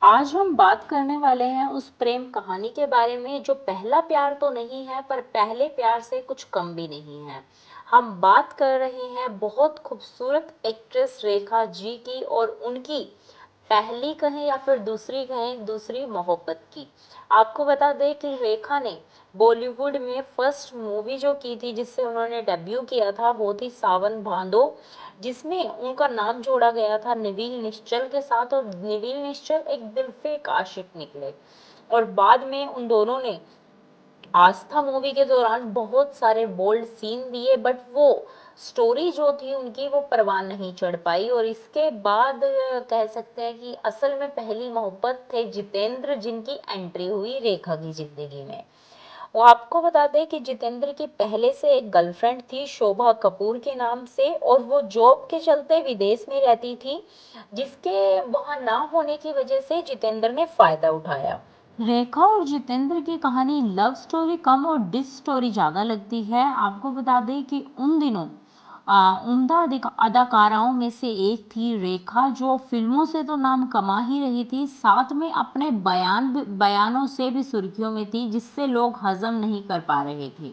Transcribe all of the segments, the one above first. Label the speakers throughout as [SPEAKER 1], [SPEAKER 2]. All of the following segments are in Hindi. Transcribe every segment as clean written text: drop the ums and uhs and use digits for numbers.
[SPEAKER 1] आज हम बात करने वाले हैं उस प्रेम कहानी के बारे में जो पहला प्यार तो नहीं है पर पहले प्यार से कुछ कम भी नहीं है। हम बात कर रहे हैं बहुत खूबसूरत एक्ट्रेस रेखा जी की और उनकी पहली कहें या फिर दूसरी कहें दूसरी मोहब्बत की। आपको बता दें कि रेखा ने बॉलीवुड में फर्स्ट मूवी जो की थी जिससे उन्होंने डेब्यू किया था वो थी सावन भादो, जिसमें उनका नाम जोड़ा गया था निविल निश्चल के साथ और निविल निश्चल एक दिल फेक आशिक निकले। और बाद में उन दोनों ने आस्था मूवी के दौरान बहुत सारे बोल्ड सीन दिए बट वो स्टोरी जो थी उनकी वो परवान नहीं चढ़ पाई। और इसके बाद कह सकते हैं कि असल में पहली मोहब्बत थे जितेंद्र, जिनकी एंट्री हुई रेखा की जिंदगी में। वो आपको बता दें कि जितेंद्र की पहले से एक गर्लफ्रेंड थी शोभा कपूर के नाम से और वो जॉब के चलते विदेश में रहती थी, जिसके वहां ना होने की वजह से जितेंद्र ने फायदा उठाया। रेखा और जितेंद्र की कहानी लव स्टोरी कम और डिस स्टोरी ज्यादा लगती है। आपको बता दें कि उन दिनों उम्दा अदाकाराओं में से एक थी रेखा, जो फिल्मों से तो नाम कमा ही रही थी, साथ में अपने बयानों से भी सुर्खियों में थी, जिससे लोग हजम नहीं कर पा रहे थे।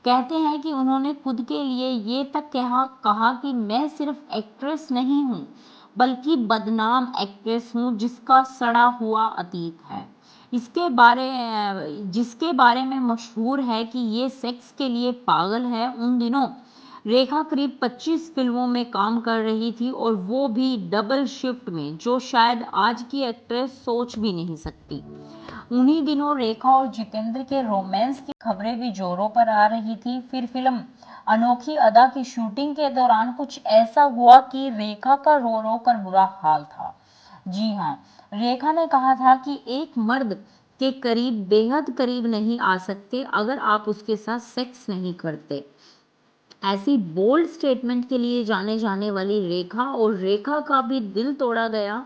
[SPEAKER 1] कहते हैं कि उन्होंने खुद के लिए ये तक कहा कि मैं सिर्फ एक्ट्रेस नहीं हूँ बल्कि बदनाम एक्ट्रेस हूँ जिसका सड़ा हुआ अतीत है। इसके बारे जिसके बारे में मशहूर है कि ये सेक्स के लिए पागल है। उन दिनों रेखा करीब 25 फिल्मों में काम कर रही थी और वो भी डबल शिफ्ट में, जो शायद आज की एक्ट्रेस सोच भी नहीं सकती। उन्हीं दिनों रेखा और जितेंद्र के रोमांस की खबरें भी जोरों पर आ रही थी। फिर फिल्म अनोखी अदा की शूटिंग के दौरान कुछ ऐसा हुआ कि रेखा का रो रो कर बुरा हाल था। जी हाँ, रेखा ने कहा था कि एक मर्द के करीब बेहद करीब नहीं आ सकते अगर आप उसके साथ सेक्स नहीं करते। ऐसी बोल्ड स्टेटमेंट के लिए जाने जाने वाली रेखा, और रेखा का भी दिल तोड़ा गया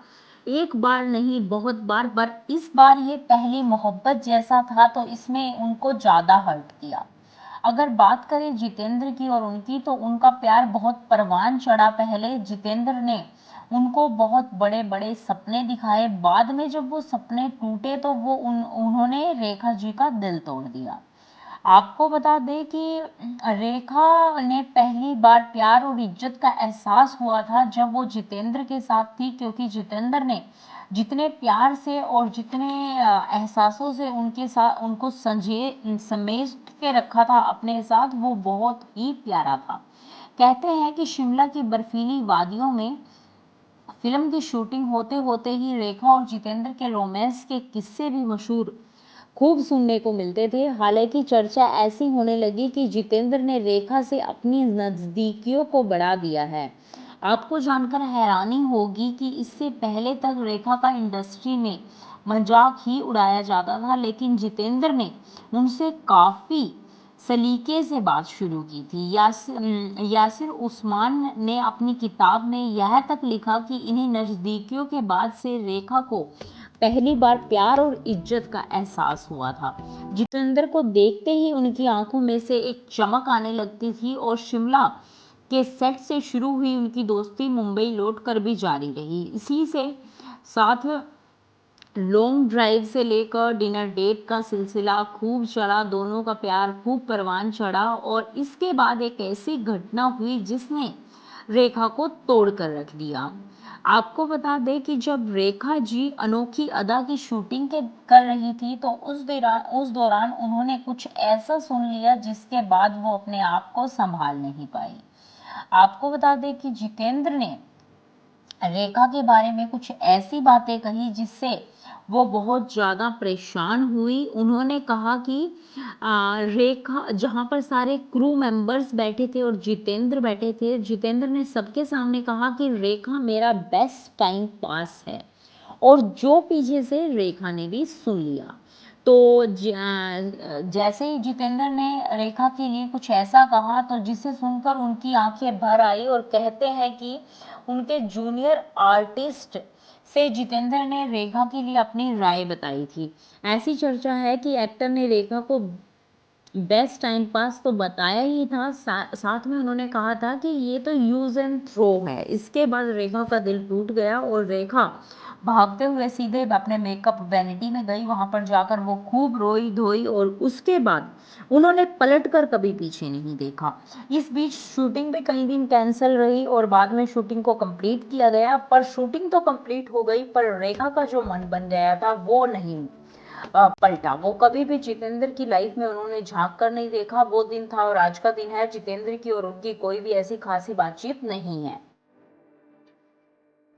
[SPEAKER 1] एक बार नहीं बहुत बार, पर इस बार ये पहली मोहब्बत जैसा था तो इसमें उनको ज्यादा हर्ट किया। अगर बात करें जितेंद्र की और उनकी, तो उनका प्यार बहुत परवान चढ़ा। पहले जितेंद्र ने उनको बहुत बड़े बड़े सपने दिखाए, बाद में जब वो सपने टूटे तो उन्होंने रेखा जी का दिल तोड़ दिया। आपको बता दें कि रेखा ने पहली बार प्यार और इज्जत का एहसास हुआ था जब वो जितेंद्र के साथ थी, क्योंकि जितेंद्र ने जितने प्यार से और जितने एहसासों से उनके साथ उनको समेट के रखा था अपने साथ, वो बहुत ही प्यारा था। कहते हैं कि शिमला की बर्फीली वादियों में फिल्म की शूटिंग होते होते ही रेखा और जितेंद्र के रोमांस के किस्से भी मशहूर खूब सुनने को मिलते थे। हालांकि चर्चा ऐसी होने लगी कि जितेंद्र ने रेखा से अपनी नजदीकियों को बढ़ा दिया है। आपको जानकर हैरानी होगी कि इससे पहले तक रेखा का इंडस्ट्री में मजाक ही उड़ाया जाता था, लेकिन जितेंद्र ने उनसे काफी सलीके से बात शुरू की थी। यासिर उस्मान ने अपनी किताब में यह तक लिखा कि इन्हीं नजदीकियों के बाद से रेखा को पहली बार प्यार और इज्जत का एहसास हुआ था। जितेंद्र को देखते ही उनकी आंखों में से एक चमक आने लगती थी और शिमला के सेट से शुरू हुई उनकी दोस्ती मुंबई लौटकर भी जारी रही। इसी से साथ लॉन्ग ड्राइव से लेकर डिनर डेट का सिलसिला खूब चला, दोनों का प्यार खूब परवान चढ़ा। और इसके बाद एक ऐसी घटना हुई जिसने रेखा को तोड़ कर रख दिया। आपको बता दें कि जब रेखा जी अनोखी अदा की शूटिंग कर रही थी तो उस दौरान उन्होंने कुछ ऐसा सुन लिया जिसके बाद वो अपने आप को संभाल नहीं पाई। आपको बता दें कि जितेंद्र ने रेखा के बारे में कुछ ऐसी बातें कही जिससे वो बहुत ज़्यादा परेशान हुई। उन्होंने कहा कि रेखा, जहाँ पर सारे क्रू मेंबर्स बैठे थे और जितेंद्र बैठे थे, जितेंद्र ने सबके सामने कहा कि रेखा मेरा बेस्ट टाइम पास है। और जो पीछे से रेखा ने भी सुन लिया। तो जैसे ही जितेंद्र ने रेखा के लिए कुछ ऐसा कहा तो जिसे सुनकर उनकी आंखें भर आई, और कहते हैं कि उनके जूनियर आर्टिस्ट से जितेंद्र ने रेखा के लिए अपनी राय बताई थी। ऐसी चर्चा है कि एक्टर ने रेखा को बेस्ट टाइम पास तो बताया ही था, साथ में उन्होंने कहा था कि ये तो यूज एंड थ्रो है। इसके बाद रेखा का दिल टूट गया और रेखा भागते हुए सीधे अपने मेकअप वैनिटी में गई, वहां पर जाकर वो खूब रोई धोई और उसके बाद उन्होंने पलट कर कभी पीछे नहीं देखा। इस बीच शूटिंग भी कई दिन कैंसिल रही और बाद में शूटिंग को कंप्लीट किया गया, पर शूटिंग तो कंप्लीट हो गई पर रेखा का जो मन बन गया था वो नहीं पलटा। वो कभी भी जितेंद्र की लाइफ में उन्होंने झांक कर नहीं देखा। वो दिन था और आज का दिन है, जितेंद्र की और उनकी कोई भी ऐसी खासी बातचीत नहीं है।